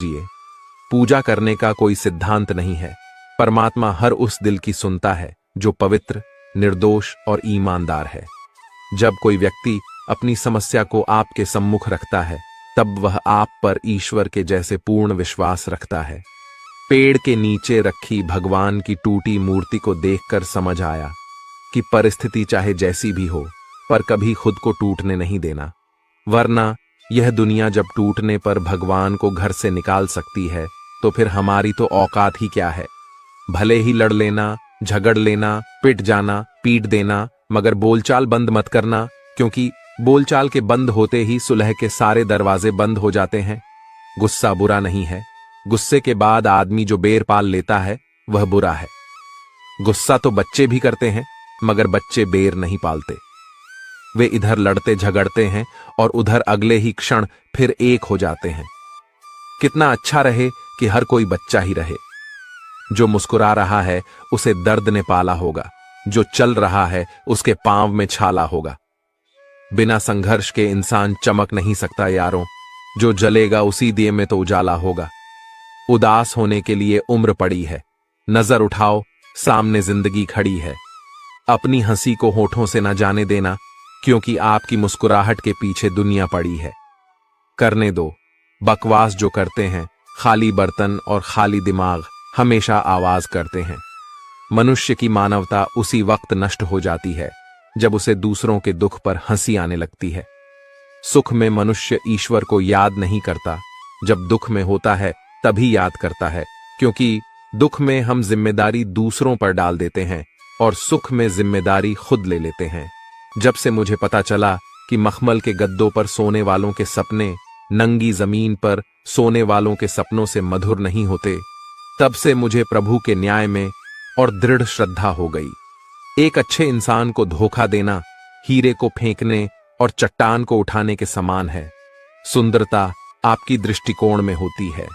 जिए। पूजा करने का कोई सिद्धांत नहीं है। परमात्मा हर उस दिल की सुनता है जो पवित्र, निर्दोष और ईमानदार है। जब कोई व्यक्ति अपनी समस्या को आपके सम्मुख रखता है, तब वह आप पर ईश्वर के जैसे पूर्ण विश्वास रखता है। पेड़ के नीचे रखी भगवान की टूटी मूर्ति को देखकर समझ आया कि परिस्थिति चाहे जैसी भी हो, पर कभी खुद को टूटने नहीं देना, वरना यह दुनिया जब टूटने पर भगवान को घर से निकाल सकती है, तो फिर हमारी तो औकात ही क्या है। भले ही लड़ लेना, झगड़ लेना, पिट जाना, पीट देना, मगर बोलचाल बंद मत करना, क्योंकि बोलचाल के बंद होते ही सुलह के सारे दरवाजे बंद हो जाते हैं। गुस्सा बुरा नहीं है। गुस्से के बाद आदमी जो बेर पाल लेता है वह बुरा है। गुस्सा तो बच्चे भी करते हैं, मगर बच्चे बेर नहीं पालते। वे इधर लड़ते झगड़ते हैं और उधर अगले ही क्षण फिर एक हो जाते हैं। कितना अच्छा रहे कि हर कोई बच्चा ही रहे। जो मुस्कुरा रहा है उसे दर्द ने पाला होगा, जो चल रहा है उसके पांव में छाला होगा। बिना संघर्ष के इंसान चमक नहीं सकता यारों। जो जलेगा उसी दिए में तो उजाला होगा। उदास होने के लिए उम्र पड़ी है। नजर उठाओ, सामने जिंदगी खड़ी है। अपनी हंसी को होठों से न जाने देना, क्योंकि आपकी मुस्कुराहट के पीछे दुनिया पड़ी है। करने दो। बकवास जो करते हैं, खाली बर्तन और खाली दिमाग हमेशा आवाज करते हैं। मनुष्य की मानवता उसी वक्त नष्ट हो जाती है जब उसे दूसरों के दुख पर हंसी आने लगती है। सुख में मनुष्य ईश्वर को याद नहीं करता, जब दुख में होता है तभी याद करता है, क्योंकि दुख में हम जिम्मेदारी दूसरों पर डाल देते हैं और सुख में जिम्मेदारी खुद ले लेते हैं। जब से मुझे पता चला कि मखमल के गद्दों पर सोने वालों के सपने नंगी जमीन पर सोने वालों के सपनों से मधुर नहीं होते, तब से मुझे प्रभु के न्याय में और दृढ़ श्रद्धा हो गई। एक अच्छे इंसान को धोखा देना हीरे को फेंकने और चट्टान को उठाने के समान है। सुंदरता आपकी दृष्टिकोण में होती है।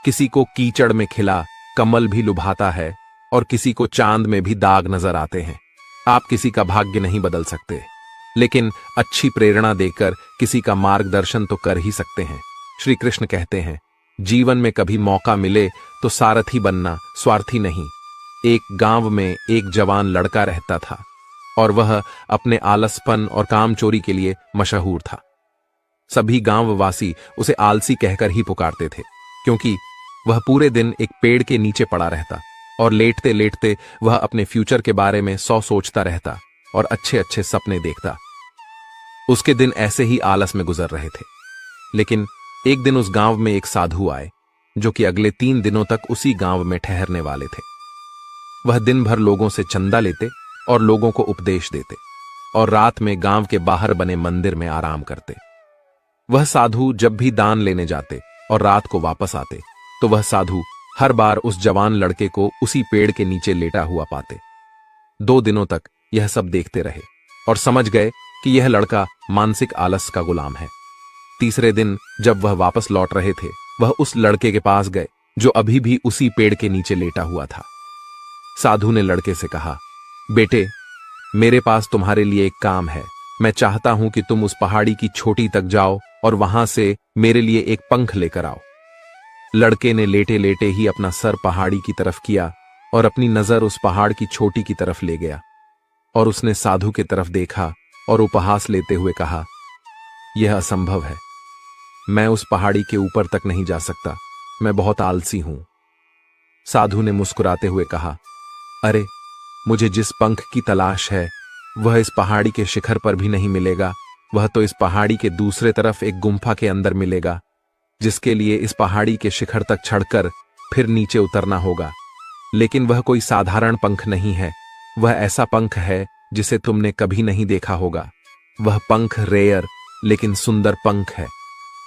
किसी को कीचड़ में खिला कमल भी लुभाता है और किसी को चांद में भी दाग नजर आते हैं। आप किसी का भाग्य नहीं बदल सकते, लेकिन अच्छी प्रेरणा देकर किसी का मार्गदर्शन तो कर ही सकते हैं। श्री कृष्ण कहते हैं, जीवन में कभी मौका मिले तो सारथी बनना, स्वार्थी नहीं। एक गांव में एक जवान लड़का रहता था और वह अपने आलसपन और कामचोरी के लिए मशहूर था। सभी गांववासी उसे आलसी कहकर ही पुकारते थे, क्योंकि वह पूरे दिन एक पेड़ के नीचे पड़ा रहता और लेटते लेटते वह अपने फ्यूचर के बारे में 100 सोचता रहता और अच्छे अच्छे सपने देखता। उसके दिन ऐसे ही आलस में गुजर रहे थे। लेकिन एक दिन उस गांव में एक साधु आए, जो कि अगले 3 दिनों तक उसी गांव में ठहरने वाले थे। वह दिन भर लोगों से चंदा लेते और लोगों को उपदेश देते और रात में गांव के बाहर बने मंदिर में आराम करते। वह साधु जब भी दान लेने जाते और रात को वापस आते, तो वह साधु हर बार उस जवान लड़के को उसी पेड़ के नीचे लेटा हुआ पाते। 2 दिनों तक यह सब देखते रहे और समझ गए कि यह लड़का मानसिक आलस का गुलाम है। तीसरे दिन जब वह वापस लौट रहे थे, वह उस लड़के के पास गए जो अभी भी उसी पेड़ के नीचे लेटा हुआ था। साधु ने लड़के से कहा, बेटे, मेरे पास तुम्हारे लिए एक काम है। मैं चाहता हूं कि तुम उस पहाड़ी की चोटी तक जाओ और वहां से मेरे लिए एक पंख लेकर आओ। लड़के ने लेटे लेटे ही अपना सर पहाड़ी की तरफ किया और अपनी नजर उस पहाड़ की चोटी की तरफ ले गया और उसने साधु की तरफ देखा और उपहास लेते हुए कहा, यह असंभव है। मैं उस पहाड़ी के ऊपर तक नहीं जा सकता। मैं बहुत आलसी हूं। साधु ने मुस्कुराते हुए कहा, अरे, मुझे जिस पंख की तलाश है वह इस पहाड़ी के शिखर पर भी नहीं मिलेगा। वह तो इस पहाड़ी के दूसरे तरफ एक गुम्फा के अंदर मिलेगा, जिसके लिए इस पहाड़ी के शिखर तक चढ़कर फिर नीचे उतरना होगा। लेकिन वह कोई साधारण पंख नहीं है। वह ऐसा पंख है जिसे तुमने कभी नहीं देखा होगा। वह पंख रेयर लेकिन सुंदर पंख है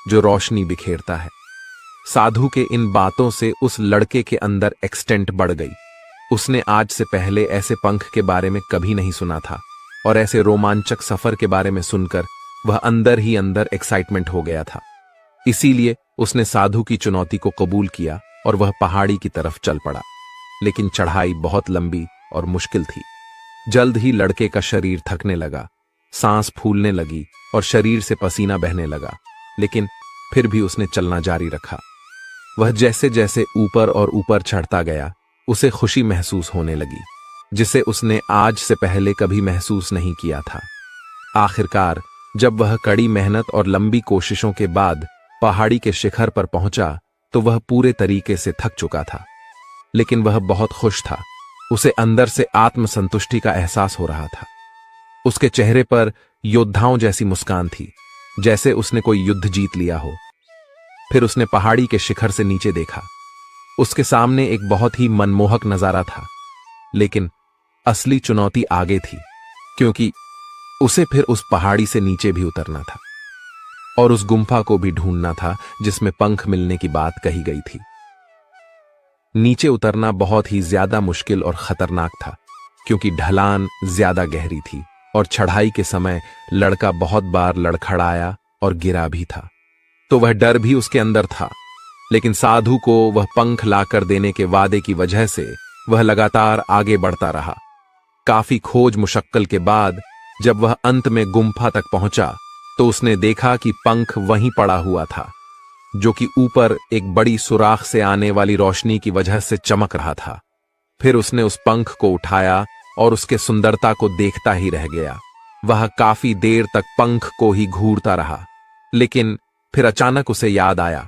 जो रोशनी बिखेरता है। साधु के इन बातों से उस लड़के के अंदर एक्सटेंट बढ़ गई। उसने आज से पहले ऐसे पंख के बारे में कभी नहीं सुना था और ऐसे रोमांचक सफर के बारे में सुनकर वह अंदर ही अंदर एक्साइटमेंट हो गया था। इसीलिए उसने साधु की चुनौती को कबूल किया और वह पहाड़ी की तरफ चल पड़ा। लेकिन चढ़ाई बहुत लंबी और मुश्किल थी। जल्द ही लड़के का शरीर थकने लगा, सांस फूलने लगी और शरीर से पसीना बहने लगा, लेकिन फिर भी उसने चलना जारी रखा। वह जैसे जैसे ऊपर और ऊपर चढ़ता गया, उसे खुशी महसूस होने लगी, जिसे उसने आज से पहले कभी महसूस नहीं किया था। आखिरकार जब वह कड़ी मेहनत और लंबी कोशिशों के बाद पहाड़ी के शिखर पर पहुंचा तो वह पूरे तरीके से थक चुका था, लेकिन वह बहुत खुश था। उसे अंदर से आत्मसंतुष्टि का एहसास हो रहा था। उसके चेहरे पर योद्धाओं जैसी मुस्कान थी, जैसे उसने कोई युद्ध जीत लिया हो। फिर उसने पहाड़ी के शिखर से नीचे देखा। उसके सामने एक बहुत ही मनमोहक नजारा था, लेकिन असली चुनौती आगे थी, क्योंकि उसे फिर उस पहाड़ी से नीचे भी उतरना था और उस गुम्फा को भी ढूंढना था जिसमें पंख मिलने की बात कही गई थी। नीचे उतरना बहुत ही ज्यादा मुश्किल और खतरनाक था, क्योंकि ढलान ज्यादा गहरी थी और चढ़ाई के समय लड़का बहुत बार लड़खड़ाया और गिरा भी था। तो वह डर भी उसके अंदर था, लेकिन साधु को वह पंख लाकर देने के वादे की वजह से वह लगातार आगे बढ़ता रहा। काफी खोज मुशक्कल के बाद जब वह अंत में गुम्फा तक पहुंचा तो उसने देखा कि पंख वहीं पड़ा हुआ था, जो कि ऊपर एक बड़ी सुराख से आने वाली रोशनी की वजह से चमक रहा था। फिर उसने उस पंख को उठाया और उसके सुंदरता को देखता ही रह गया। वह काफी देर तक पंख को ही घूरता रहा, लेकिन फिर अचानक उसे याद आया,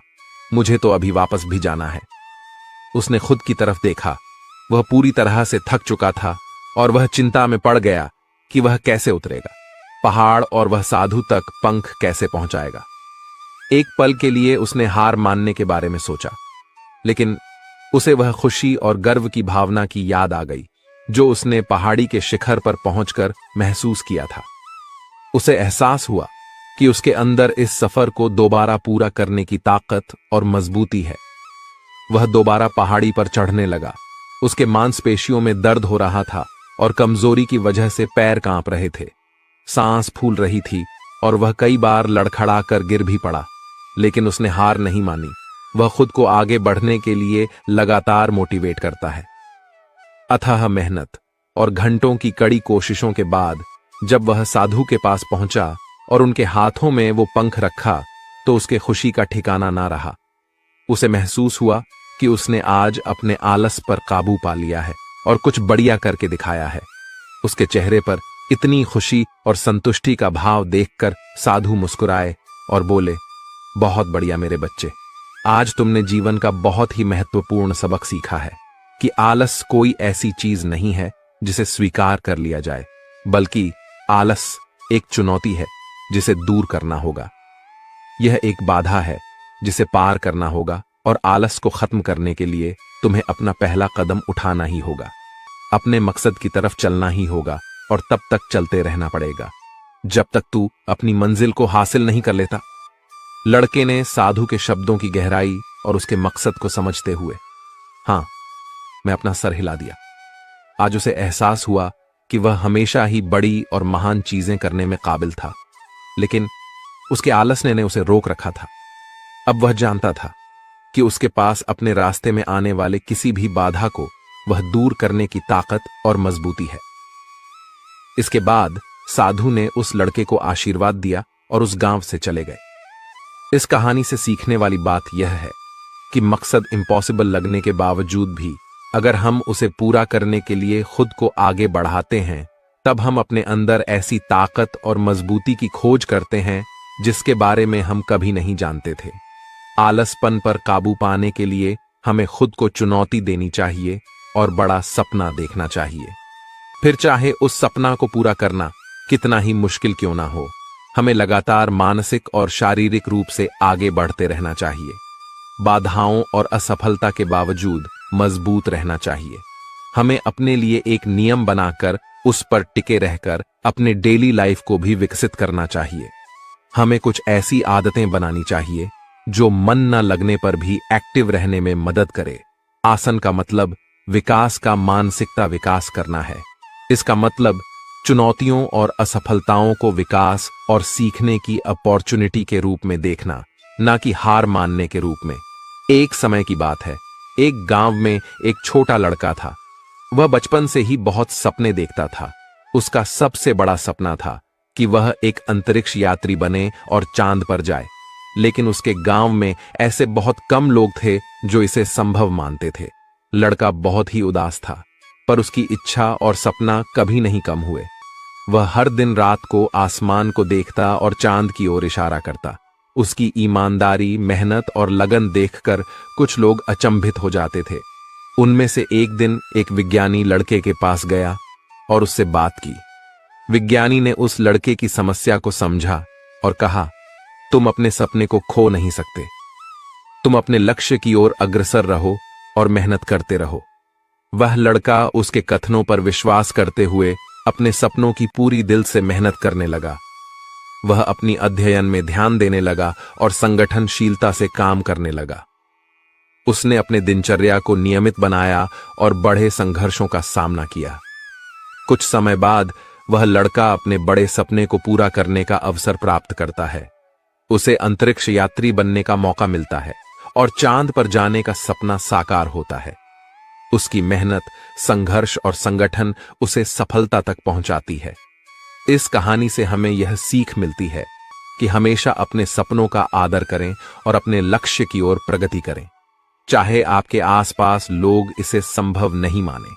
मुझे तो अभी वापस भी जाना है। उसने खुद की तरफ देखा। वह पूरी तरह से थक चुका था और वह चिंता में पड़ गया कि वह कैसे उतरेगा पहाड़ और वह साधु तक पंख कैसे पहुंचाएगा। एक पल के लिए उसने हार मानने के बारे में सोचा, लेकिन उसे वह खुशी और गर्व की भावना की याद आ गई जो उसने पहाड़ी के शिखर पर पहुंचकर महसूस किया था। उसे एहसास हुआ कि उसके अंदर इस सफर को दोबारा पूरा करने की ताकत और मजबूती है। वह दोबारा पहाड़ी पर चढ़ने लगा। उसके मांसपेशियों में दर्द हो रहा था और कमजोरी की वजह से पैर कांप रहे थे। सांस फूल रही थी और वह कई बार लड़खड़ा कर गिर भी पड़ा, लेकिन उसने हार नहीं मानी। वह खुद को आगे बढ़ने के लिए लगातार मोटिवेट करता है। अथाह मेहनत और घंटों की कड़ी कोशिशों के बाद जब वह साधु के पास पहुंचा और उनके हाथों में वो पंख रखा तो उसके खुशी का ठिकाना ना रहा। उसे महसूस हुआ कि उसने आज अपने आलस पर काबू पा लिया है और कुछ बढ़िया करके दिखाया है। उसके चेहरे पर इतनी खुशी और संतुष्टि का भाव देखकर साधु मुस्कुराए और बोले, बहुत बढ़िया मेरे बच्चे, आज तुमने जीवन का बहुत ही महत्वपूर्ण सबक सीखा है कि आलस कोई ऐसी चीज नहीं है जिसे स्वीकार कर लिया जाए, बल्कि आलस एक चुनौती है जिसे दूर करना होगा। यह एक बाधा है जिसे पार करना होगा और आलस को खत्म करने के लिए तुम्हें अपना पहला कदम उठाना ही होगा। अपने मकसद की तरफ चलना ही होगा और तब तक चलते रहना पड़ेगा जब तक तू अपनी मंजिल को हासिल नहीं कर लेता। लड़के ने साधु के शब्दों की गहराई और उसके मकसद को समझते हुए हाँ मैं अपना सर हिला दिया। आज उसे एहसास हुआ कि वह हमेशा ही बड़ी और महान चीजें करने में काबिल था, लेकिन उसके आलस ने उसे रोक रखा था। अब वह जानता था कि उसके पास अपने रास्ते में आने वाले किसी भी बाधा को वह दूर करने की ताकत और मजबूती है। इसके बाद साधु ने उस लड़के को आशीर्वाद दिया और उस गांव से चले गए। इस कहानी से सीखने वाली बात यह है कि मकसद इम्पॉसिबल लगने के बावजूद भी अगर हम उसे पूरा करने के लिए खुद को आगे बढ़ाते हैं, तब हम अपने अंदर ऐसी ताकत और मजबूती की खोज करते हैं जिसके बारे में हम कभी नहीं जानते थे। आलसपन पर काबू पाने के लिए हमें खुद को चुनौती देनी चाहिए और बड़ा सपना देखना चाहिए। फिर चाहे उस सपना को पूरा करना कितना ही मुश्किल क्यों ना हो, हमें लगातार मानसिक और शारीरिक रूप से आगे बढ़ते रहना चाहिए। बाधाओं और असफलता के बावजूद मजबूत रहना चाहिए। हमें अपने लिए एक नियम बनाकर उस पर टिके रहकर अपने डेली लाइफ को भी विकसित करना चाहिए। हमें कुछ ऐसी आदतें बनानी चाहिए जो मन न लगने पर भी एक्टिव रहने में मदद करे। आसन का मतलब विकास का मानसिकता विकास करना है। इसका मतलब चुनौतियों और असफलताओं को विकास और सीखने की अपॉर्चुनिटी के रूप में देखना, ना कि हार मानने के रूप में। एक समय की बात है, एक गांव में एक छोटा लड़का था। वह बचपन से ही बहुत सपने देखता था। उसका सबसे बड़ा सपना था कि वह एक अंतरिक्ष यात्री बने और चांद पर जाए। लेकिन उसके गांव में ऐसे बहुत कम लोग थे जो इसे संभव मानते थे। लड़का बहुत ही उदास था, पर उसकी इच्छा और सपना कभी नहीं कम हुए। वह हर दिन रात को आसमान को देखता और चांद की ओर इशारा करता। उसकी ईमानदारी, मेहनत और लगन देखकर कुछ लोग अचंभित हो जाते थे। उनमें से एक दिन एक विज्ञानी लड़के के पास गया और उससे बात की। विज्ञानी ने उस लड़के की समस्या को समझा और कहा, तुम अपने सपने को खो नहीं सकते। तुम अपने लक्ष्य की ओर अग्रसर रहो और मेहनत करते रहो। वह लड़का उसके कथनों पर विश्वास करते हुए अपने सपनों की पूरी दिल से मेहनत करने लगा। वह अपनी अध्ययन में ध्यान देने लगा और संगठनशीलता से काम करने लगा। उसने अपने दिनचर्या को नियमित बनाया और बड़े संघर्षों का सामना किया। कुछ समय बाद वह लड़का अपने बड़े सपने को पूरा करने का अवसर प्राप्त करता है। उसे अंतरिक्ष यात्री बनने का मौका मिलता है और चांद पर जाने का सपना साकार होता है। उसकी मेहनत, संघर्ष और संगठन उसे सफलता तक पहुंचाती है। इस कहानी से हमें यह सीख मिलती है कि हमेशा अपने सपनों का आदर करें और अपने लक्ष्य की ओर प्रगति करें, चाहे आपके आसपास लोग इसे संभव नहीं माने।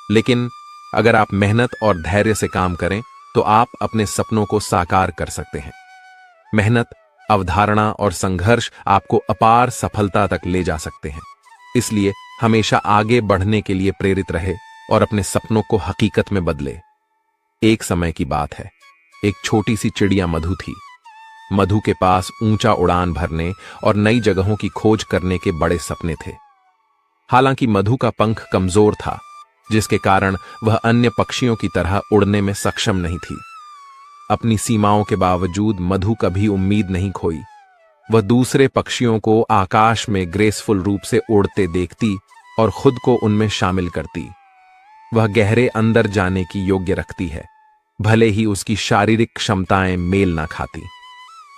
लेकिन अगर आप मेहनत और धैर्य से काम करें तो आप अपने सपनों को साकार कर सकते हैं। मेहनत, अवधारणा और संघर्ष आपको अपार सफलता तक ले जा सकते हैं। इसलिए हमेशा आगे बढ़ने के लिए प्रेरित रहे और अपने सपनों को हकीकत में बदले। एक समय की बात है, एक छोटी सी चिड़िया मधु थी। मधु के पास ऊंचा उड़ान भरने और नई जगहों की खोज करने के बड़े सपने थे। हालांकि मधु का पंख कमजोर था, जिसके कारण वह अन्य पक्षियों की तरह उड़ने में सक्षम नहीं थी। अपनी सीमाओं के बावजूद मधु कभी उम्मीद नहीं खोई। वह दूसरे पक्षियों को आकाश में ग्रेसफुल रूप से उड़ते देखती और खुद को उनमें शामिल करती। वह गहरे अंदर जाने की योग्य रखती है, भले ही उसकी शारीरिक क्षमताएं मेल ना खाती।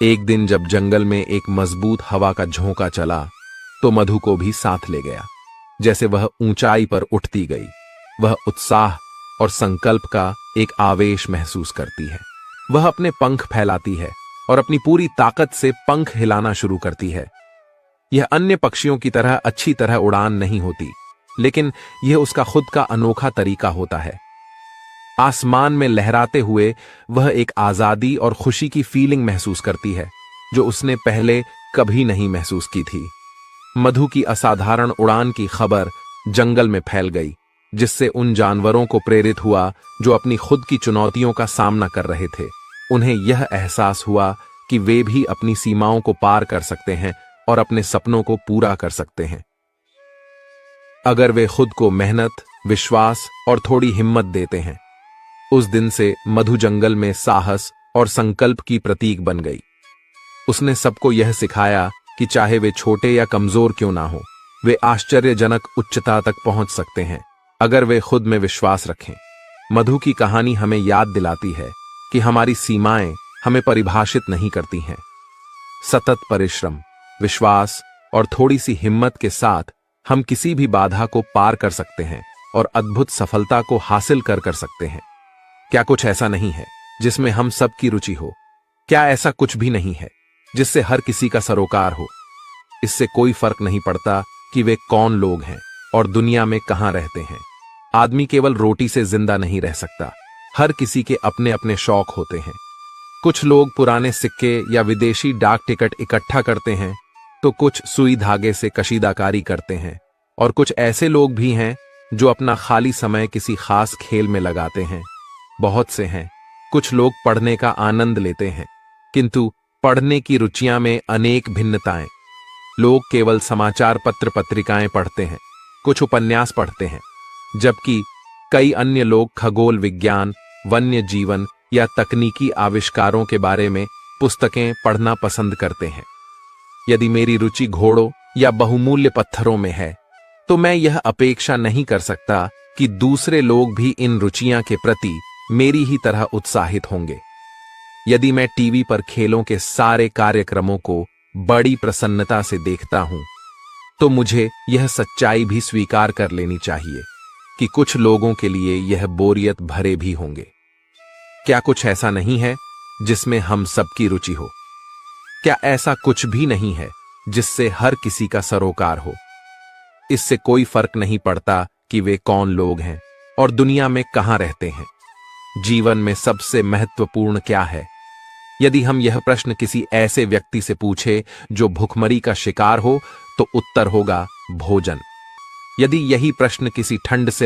एक दिन जब जंगल में एक मजबूत हवा का झोंका चला तो मधु को भी साथ ले गया। जैसे वह ऊंचाई पर उठती गई, वह उत्साह और संकल्प का एक आवेश महसूस करती है। वह अपने पंख फैलाती है और अपनी पूरी ताकत से पंख हिलाना शुरू करती है। यह अन्य पक्षियों की तरह अच्छी तरह उड़ान नहीं होती, लेकिन यह उसका खुद का अनोखा तरीका होता है। आसमान में लहराते हुए वह एक आजादी और खुशी की फीलिंग महसूस करती है जो उसने पहले कभी नहीं महसूस की थी। मधु की असाधारण उड़ान की खबर जंगल में फैल गई, जिससे उन जानवरों को प्रेरित हुआ जो अपनी खुद की चुनौतियों का सामना कर रहे थे। उन्हें यह एहसास हुआ कि वे भी अपनी सीमाओं को पार कर सकते हैं और अपने सपनों को पूरा कर सकते हैं, अगर वे खुद को मेहनत, विश्वास और थोड़ी हिम्मत देते हैं। उस दिन से मधु जंगल में साहस और संकल्प की प्रतीक बन गई। उसने सबको यह सिखाया कि चाहे वे छोटे या कमजोर क्यों ना हो, वे आश्चर्यजनक उच्चता तक पहुंच सकते हैं अगर वे खुद में विश्वास रखें। मधु की कहानी हमें याद दिलाती है कि हमारी सीमाएं हमें परिभाषित नहीं करती हैं। सतत परिश्रम, विश्वास और थोड़ी सी हिम्मत के साथ हम किसी भी बाधा को पार कर सकते हैं और अद्भुत सफलता को हासिल कर सकते हैं। क्या कुछ ऐसा नहीं है जिसमें हम सब की रुचि हो? क्या ऐसा कुछ भी नहीं है जिससे हर किसी का सरोकार हो? इससे कोई फर्क नहीं पड़ता कि वे कौन लोग हैं और दुनिया में कहां रहते हैं। आदमी केवल रोटी से जिंदा नहीं रह सकता। हर किसी के अपने अपने शौक होते हैं। कुछ लोग पुराने सिक्के या विदेशी डाक टिकट इकट्ठा करते हैं, तो कुछ सुई धागे से कशीदाकारी करते हैं, और कुछ ऐसे लोग भी हैं जो अपना खाली समय किसी खास खेल में लगाते हैं। बहुत से हैं। कुछ लोग पढ़ने का आनंद लेते हैं, किंतु पढ़ने की रुचियां में अनेक भिन्नताएं। लोग केवल समाचार पत्र पत्रिकाएं पढ़ते हैं, कुछ उपन्यास पढ़ते हैं, जबकि कई अन्य लोग खगोल विज्ञान, वन्य जीवन या तकनीकी आविष्कारों के बारे में पुस्तकें पढ़ना पसंद करते हैं। यदि मेरी रुचि घोड़ों या बहुमूल्य पत्थरों में है, तो मैं यह अपेक्षा नहीं कर सकता कि दूसरे लोग भी इन रुचियां के प्रति मेरी ही तरह उत्साहित होंगे। यदि मैं टीवी पर खेलों के सारे कार्यक्रमों को बड़ी प्रसन्नता से देखता हूं, तो मुझे यह सच्चाई भी स्वीकार कर लेनी चाहिए कि कुछ लोगों के लिए यह बोरियत भरे भी होंगे। क्या कुछ ऐसा नहीं है जिसमें हम सबकी रुचि हो? क्या ऐसा कुछ भी नहीं है जिससे हर किसी का सरोकार हो? इससे कोई फर्क नहीं पड़ता कि वे कौन लोग हैं और दुनिया में कहां रहते हैं। जीवन में सबसे महत्वपूर्ण क्या है? यदि हम यह प्रश्न किसी ऐसे व्यक्ति से पूछे जो भुखमरी का शिकार हो, तो उत्तर होगा भोजन। यदि यही प्रश्न किसी ठंड से